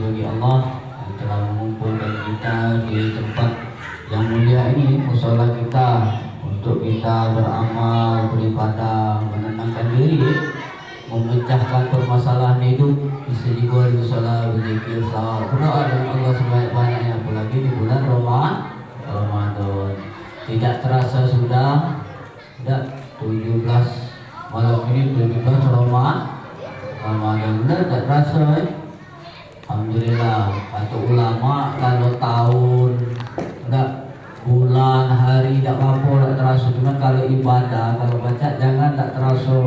bagi Allah yang telah mengumpulkan kita di tempat yang mulia ini, mushola kita, untuk kita beramal, beribadah, menenangkan diri, memecahkan permasalahan hidup, bisa juga di mushola, berzikir, salawat, berdoa dengan Allah sebanyak-banyaknya, apalagi di bulan Ramadan. Tidak terasa sudah 17 malam ini 17 Ramadan, benar tak terasa Alhamdulillah. Kata ulama kalau tahun enggak, bulan, hari tak apa tak terasa, cuma kalau ibadah, kalau baca jangan tak terasa.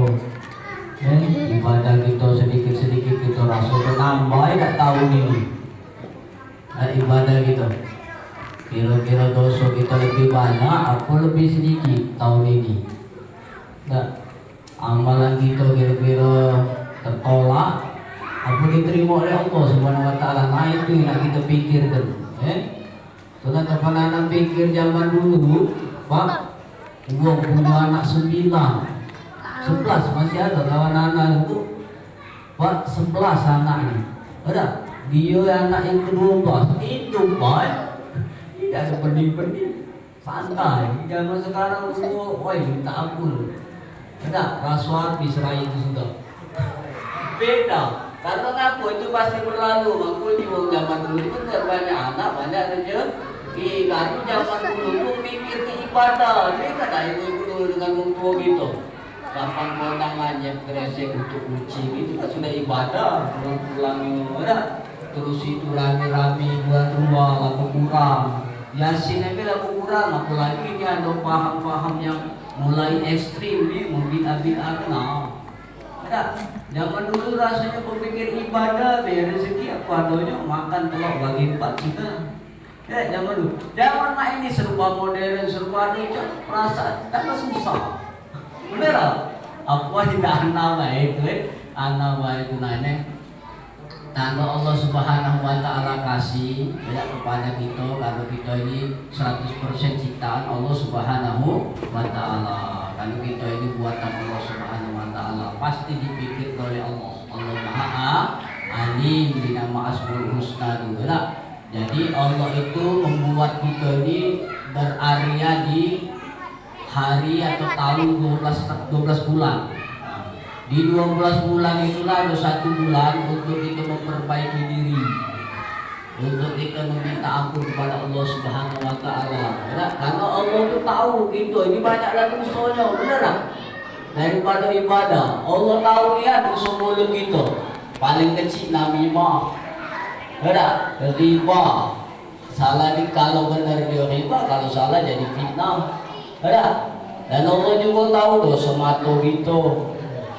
Ibadah kita sedikit-sedikit kita rasa bertambah tak tahun ini. Ibadah kita kira-kira dosa kita lebih banyak apa lebih sedikit tahun ini? Tak, amalan kita kira-kira tertolak apa diterima oleh Allah Subhanahu wa taala. Nah itu yang kita pikirkan. Sudah terpandang pikir zaman dulu, Pak, gua punya anak 9, 11 masih ada kawan anak itu, Pak, 11 anaknya. Ada dia anak yang ke-12 itu, Pak, tidak sepening-pening, santai. Zaman sekarang semua, woi minta ampun. Ada rasuah diserai itu sudah beda. Karena apa itu pasti berlalu. Makanya di zaman dulu itu banyak anak, banyak rezeki. Karena zaman dulu tuh mikir ke ibadah. Dia kan ibu dulu dengan orang tua gitu. Kapan kondangannya kresek untuk kucing itu kan sudah ibadah. Pulang ada. Terus itu rame-rame buat rumah laku kurang. Yasin aja laku kurang. Apalagi ini ada paham-paham yang mulai ekstrim nih, mungkin abid-abid. Ada. Zaman dulu rasanya berpikir ibadah, biar rezeki apa adanya, makan telur bagi 4 juta. Zaman dulu. Zaman mak ini serba modern, serba ada, rasa tak susah. Bener? Apa tidak nama itu? Nama itu nanya. Tanda Allah Subhanahu wa taala kasih ya kepada kita, kalau kita ini 100% ciptaan Allah Subhanahu wa taala. Kalau kita ini buatan Allah Subhanahu wa taala, pasti dipikir oleh Allah. Allah Maha Alim di nama Asmaul Husna juga. Jadi Allah itu membuat kita ini berarea di hari atau tahun 12 bulan. Di 12 bulan itulah ada 1 bulan untuk kita memperbaiki diri, untuk kita meminta ampun kepada Allah Subhanahu wa taala. Karena Allah itu tahu kita ini banyaklah dosanya, benar? Daripada ibadah. Allah tahu dia dosa mulut kita. Paling kecil namimah. Benar? Riba. Salah di kalau benar dia riba, kalau salah jadi fitnah. Benar? Dan Allah juga tahu dosa mata kita.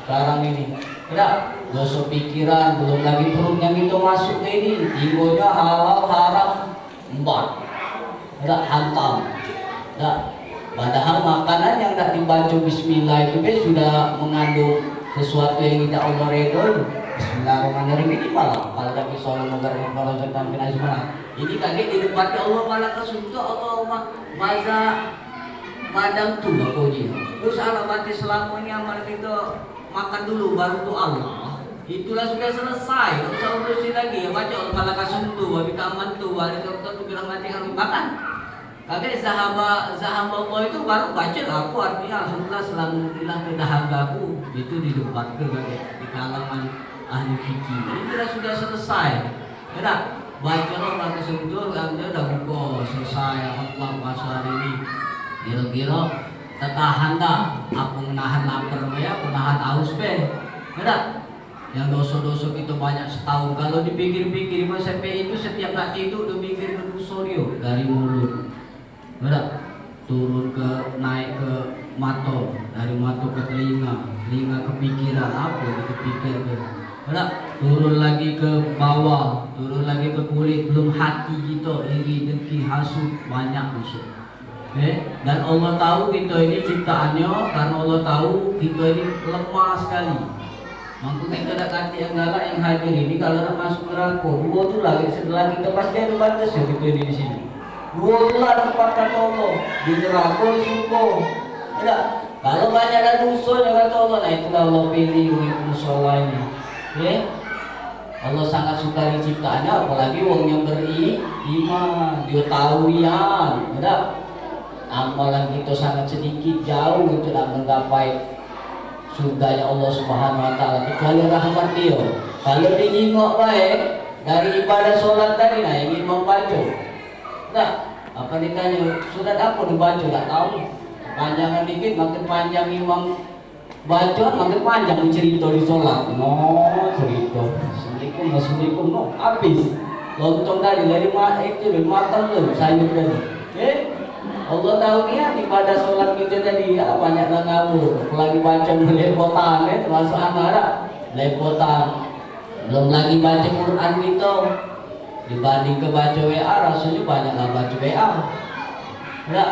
Sekarang ini, tidak dosa pikiran, belum lagi perut yang itu masuk ini, jiwanya halal haram, 4, tidak hantam, tidak. Padahal makanan yang tidak dibaca Bismillah itu sudah mengandung sesuatu yang tidak Allah redha. Bismillahirrahmanirrahim ini malah kalau tak bisa mengajarkan kalau tentang finalisme. Ini kaget di depan Allah malah kesuntuk Allah maza madam tu bakoji. Terus alamat selama ini amal kita makan dulu baru tu Allah. Itulah sudah selesai. Tak usah urusin lagi. Ya baca kalau kasum tu, habis aman tu, hari tu bilang mati harus makan. Kakek sahabat Allah itu baru baca aku artinya alhamdulillah selama kedahagaku itu di depan ke di kalangan ahli fikih. Itu sudah selesai. Tidak baca orang kasum tu, dia dah buka selesai akhlak bahasa hari ini. Kira-kira tertahan dah, aku menahan lapar ya, aku menahan haus be, ada. Yang dosa-dosa itu banyak setahun. Kalau dipikir-pikir masa itu setiap nak tidur udah mikir ke dosa dia dari mulut, ada. Turun ke naik ke mata, dari mata ke telinga, telinga ke pikiran apa itu pikir ke, ada. Turun lagi ke bawah, turun lagi ke kulit, belum hati kita iri, dengki, hasut, banyak dosa. Dan Allah tahu kita ini ciptaannya, karena Allah tahu kita ini lemah sekali. Makanya kita ada kata yang galak yang hadir ini kalau nak masuk neraka, 2 tu lagi setelah kita pasti ada batas ya kita di sini. 2 lah tempat kata Allah di neraka di surga. Tidak. Kalau banyak ada dosa yang kata Allah, nah itulah Allah pilih untuk musola ini. Allah sangat suka diciptaannya, apalagi wong yang beriman. Dia tahu yang ada amalan kita sangat sedikit jauh untuk menggapai surganya Allah Subhanahu wa taala kecuali rahmat dia. Kalau dijingok baik dari ibadah sholat tadi nah ingin membaca. Nah, apa ditanya surat apa dibaca tak tahu. Panjangan dikit makin panjang imam baca makin panjang cerita di sholat. No cerita. Assalamualaikum no habis. Lontong tadi dari itu dari matang loh sayur tadi. Allah tahu dia pada sholat kita tadi ya, banyak ngawur. Apalagi baca lepotan termasuk anak lepotan. Belum lagi baca Quran gitu. Dibanding ke baca WA rasanya banyak lah baca WA. Ya.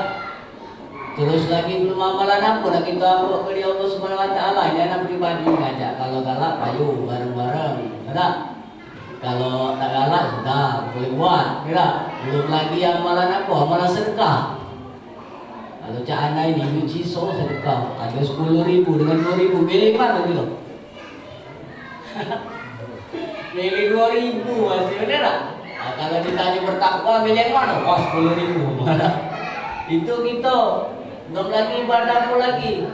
Terus lagi belum amalan apa nak kita bawa ke Allah Subhanahu wa taala. Ini anak pribadi ngajak kalau galak ayo bareng-bareng. Ada. Kalau tak galak sudah boleh buat. Kira belum lagi amalan apa? Amalan sedekah. Kalau cak anda ini nyuci so sedekah ada 10.000 dengan 2.000 pilih mana gitu? Pilih 2.000 masih bener tak? Nah, kalau ditanya bertakwa pilih yang mana? Oh 10.000 mana? Itu gitu. Belum lagi ibadah apa lagi?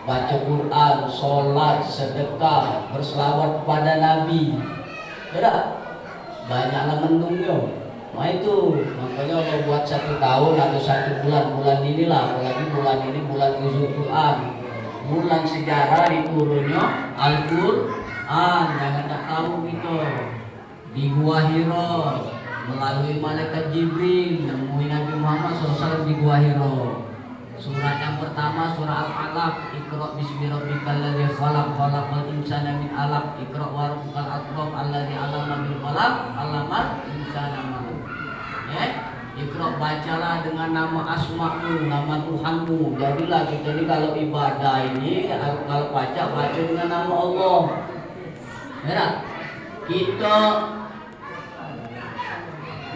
Baca Quran, sholat, sedekah, berselawat kepada Nabi. Tidak? Banyaklah mendungnya. Nah itu makanya Allah buat 1 tahun atau 1 bulan inilah, apalagi bulan ini bulan nuzul Quran, bulan sejarah diturunnya Al-Quran. Jangan tak tahu gitu di Gua Hira melalui malaikat Jibril nemuin Nabi Muhammad SAW di Gua Hira. Surat yang pertama surah Al-Alaq, Iqra bismi rabbikal ladzi khalaq, khalaqal insana min 'alaq, Iqra wa rabbukal akram alladzi 'allama bil qalam, 'allamal insana ma lam ya'lam. Iqra bacalah dengan nama asmamu, nama Tuhanmu. Jadilah kita ini kalau ibadah ini kalau baca dengan nama Allah. Ya. Kita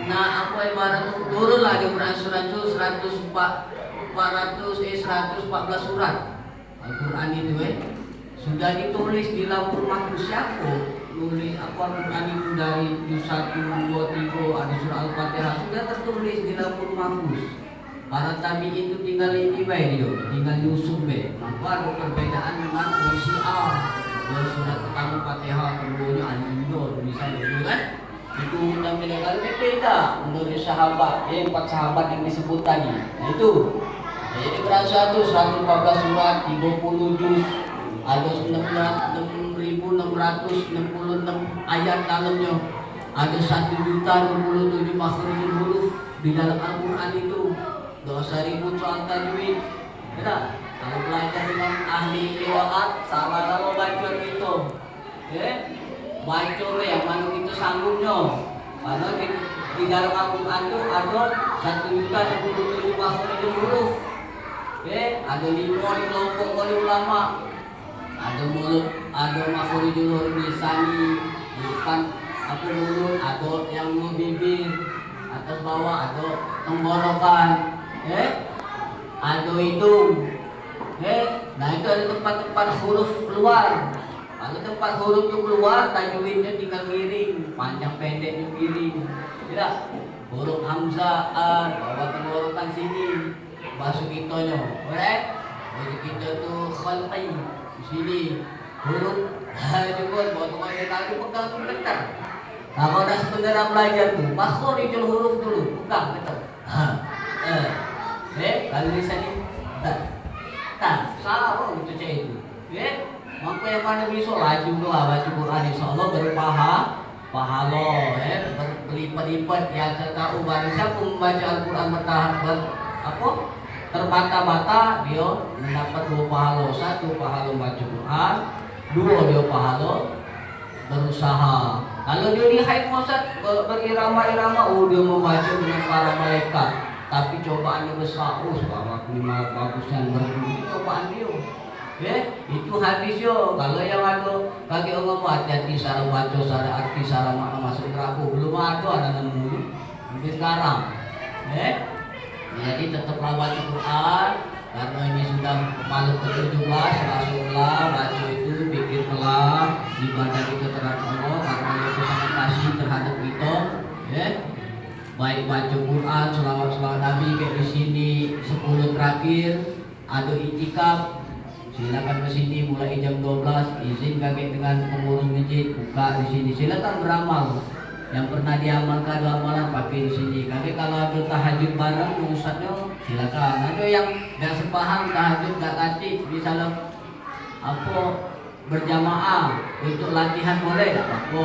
nah apa ibarat turun lagi Quran surat itu 114 surat Al-Quran itu sudah ditulis di lauhul mahfuz. Siapa nulis apa Al-Quran itu dari 1, 2, 3 ada surah Al-Fatihah sudah tertulis di lauhul mahfuz. Para tabi itu tinggal ini dia tinggal nyusun maka ada perbedaan dengan Syiah. Surat pertama Fatihah, keduanya Al-Injil misalnya kan itu udah kali beda menurut sahabat 4 sahabat yang disebut tadi. Nah itu jadi berasa tuh 114 surat, 30 juz, ada 6.666 ayat dalamnya, ada 1.027 makhrijul huruf di dalam Al-Quran itu, 2.000 soal tajwid. Ya, kalau belajar dengan ahli qiraat salah kalau baca gitu, baca yang mana itu sanggupnya, karena di dalam Al-Quran itu ada 1.027 makhrijul huruf. Ada 5 dikelompok oleh ulama. Ada makhrijul huruf lisani di depan apa mulut, ada yang bibir atas bawah, ada tenggorokan, ada hidung. Nah itu ada tempat-tempat huruf keluar. Kalau tempat huruf itu keluar, tajwidnya tinggal miring, panjang pendeknya miring. Tidak, huruf hamzah, bawah tenggorokan sini. Masuk kitanya, alright? Jadi kita tuh khalqi di sini huruf juga buat orang kali pegang tuh bentar. Nah kalau udah sebenarnya belajar tuh makhrijul huruf dulu, pegang bentar. Kalau di sini, salah kok gitu cah itu. Maka yang mana bisa laju lah baca Quran insyaallah pahala, berlipat-lipat yang tahu barang siapa membaca Al-Quran terbata-bata dia mendapat 2 pahala. 1 pahala baca Quran, 2 dia pahala berusaha. Kalau dia lihat Ustaz berirama-irama, dia membaca dengan para malaikat. Tapi cobaannya besar, sebab lima bagusnya berdiri cobaan dia. Itu hadis yo. Kalau yang ada bagi orang hati-hati cara baca, cara arti, cara makna masuk neraka belum ada nemu sampai sekarang. Jadi tetaplah baca Quran karena ini sudah malam ke-17 Rasulullah baca itu pikirlah ibadah kita terhadap Allah karena kasih terhadap kita, ya. Baik baca Quran, selawat Nabi kayak di sini 10 terakhir, ada itikaf. Silakan ke sini mulai jam 12. Izin kakek dengan pengurus masjid buka di sini. Silakan beramal. Yang pernah diamalkan amalan pakai di sini. Kakek kalau ada tahajud bareng ustadznya silakan. Ada yang nggak sepaham tahajud nggak katik misalnya berjamaah untuk latihan boleh tak apa.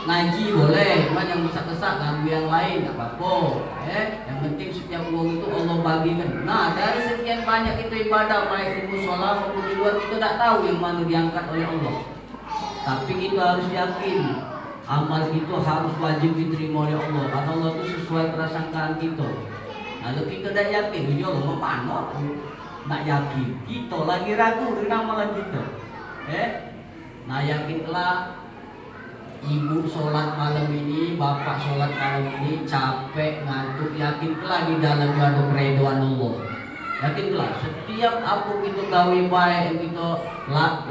Ngaji boleh, cuma yang besar-besar ganggu yang lain tak apa. Yang penting setiap uang itu Allah bagikan. Nah, dari sekian banyak itu ibadah baik di musola maupun di luar, kita tak tahu yang mana diangkat oleh Allah. Tapi kita harus yakin amal itu harus wajib diterima oleh Allah karena Allah itu sesuai prasangkaan kita. Kalau kita tidak yakin, ya Allah mana nak yakin, kita lagi ragu dengan amalan kita. Nah yakinlah. Ibu sholat malam ini, bapak sholat malam ini, capek, ngantuk, yakinlah di dalamnya ada keridhaan Allah. Yakinlah setiap apa kita gawe baik, kita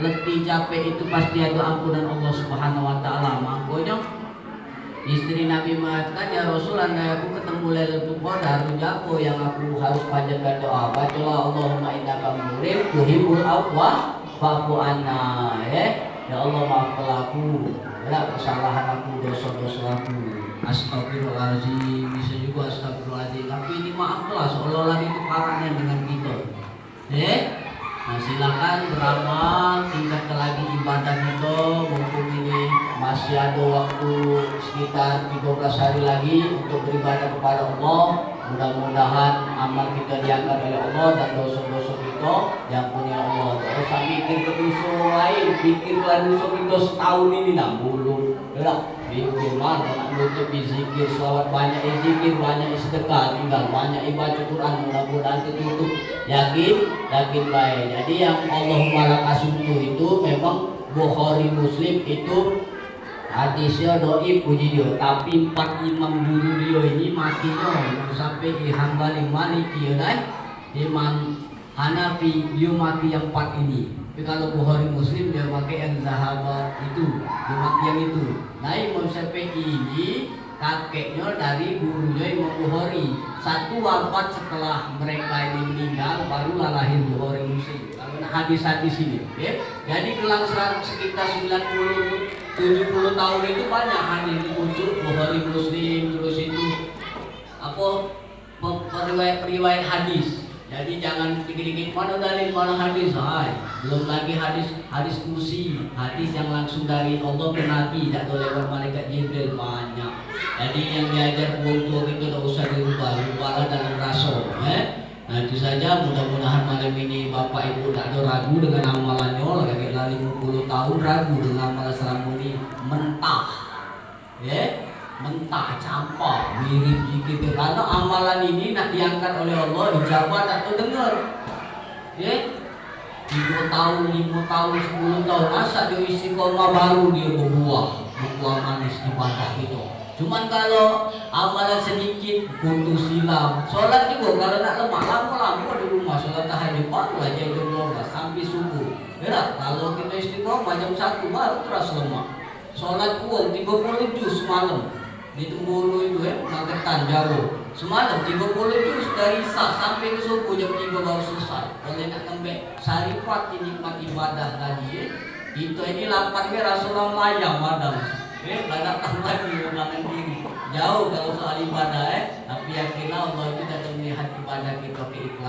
letih capek itu pasti ada ampunan Allah Subhanahu wa taala. Makanya istri Nabi mengatakan, ya Rasul, andai aku ketemu Lailatul Qadar, apa yang aku harus panjatkan doa? Bacalah Allahumma innaka murid tuhibbul afwa fa'fu anna. Ya Allah, maafkanlah aku, ya kesalahan aku, dosa-dosa aku. Astagfirullahaladzim, bisa juga astagfirullahaladzim. Tapi ini maaflah, seolah-olah itu parahnya dengan kita. Nah silakan beramal, tingkatkan lagi ibadah kita. Mumpung ini masih ada waktu sekitar 13 hari lagi untuk beribadah kepada Allah. Mudah-mudahan amal kita diangkat oleh Allah dan dosa-dosa kita diampuni Allah. Terus pikir ke dosa lain, pikirlah dosa kita setahun ini 60. Pikir mana nak nutup zikir, selawat banyak zikir, banyak sedekah, tinggal banyak ibadah Quran, mudah-mudahan tertutup. Yakin baik. Jadi yang Allahumma lakasumtu itu memang Bukhari Muslim itu hadisnya doib puji dia, tapi 4 imam guru dia ini matinya sampai Hambali Maliki Imam Hanafi dia mati yang 4 ini. Tapi kalau Bukhari Muslim dia pakai yang Zahabat itu, dia mati yang itu. Nah Imam Syafi'i ini kakeknya dari gurunya Imam Bukhari. Satu wafat setelah mereka ini meninggal, barulah lahir Bukhari Muslim. Kalau hadis-hadis ini, jadi kelang sekitar 90-70 tahun itu banyak hadis muncul Bukhari Muslim, terus itu riwayat hadis. Jadi jangan dikit-dikit mana dalil, mana hadis. Belum lagi hadis kursi, hadis yang langsung dari Allah ke Nabi, tak lewat malaikat Jibril, banyak. Jadi yang diajar buku itu tak usah dirubah dalam rasa. Nah itu saja, mudah-mudahan malam ini Bapak Ibu tak ada ragu dengan amalannya. Lagi 50 tahun ragu dengan amalan selama ini mentah. Mentah, campak, mirip dikit. Karena amalan ini nak diangkat oleh Allah, ijabah atau dengar. 3 tahun, 5 tahun, 10 tahun, masa dia istiqomah baru dia berbuah manis di ibadah itu. Cuman kalau amalan sedikit, putus silam. Sholat juga kalau nak lemah, lama-lama di rumah sholat tahajud baru aja jam 12 sampai subuh. Kalau kita istiqomah jam 1 baru terus lemah. Sholat uang 30 juz semalam. Di Tembulu itu Magetan jauh. Semalam 30 juz dari Isya sampai ke subuh jam 3 baru selesai. Kalau nak kembali sarifat nikmat ibadah lagi. Kita ini lapar ke Rasulullah mayam madam. Gak datang lagi menangan diri. Jauh kalau soal ibadah Tapi yakinlah Allah itu tidak melihat ibadah kita ke ikhlas.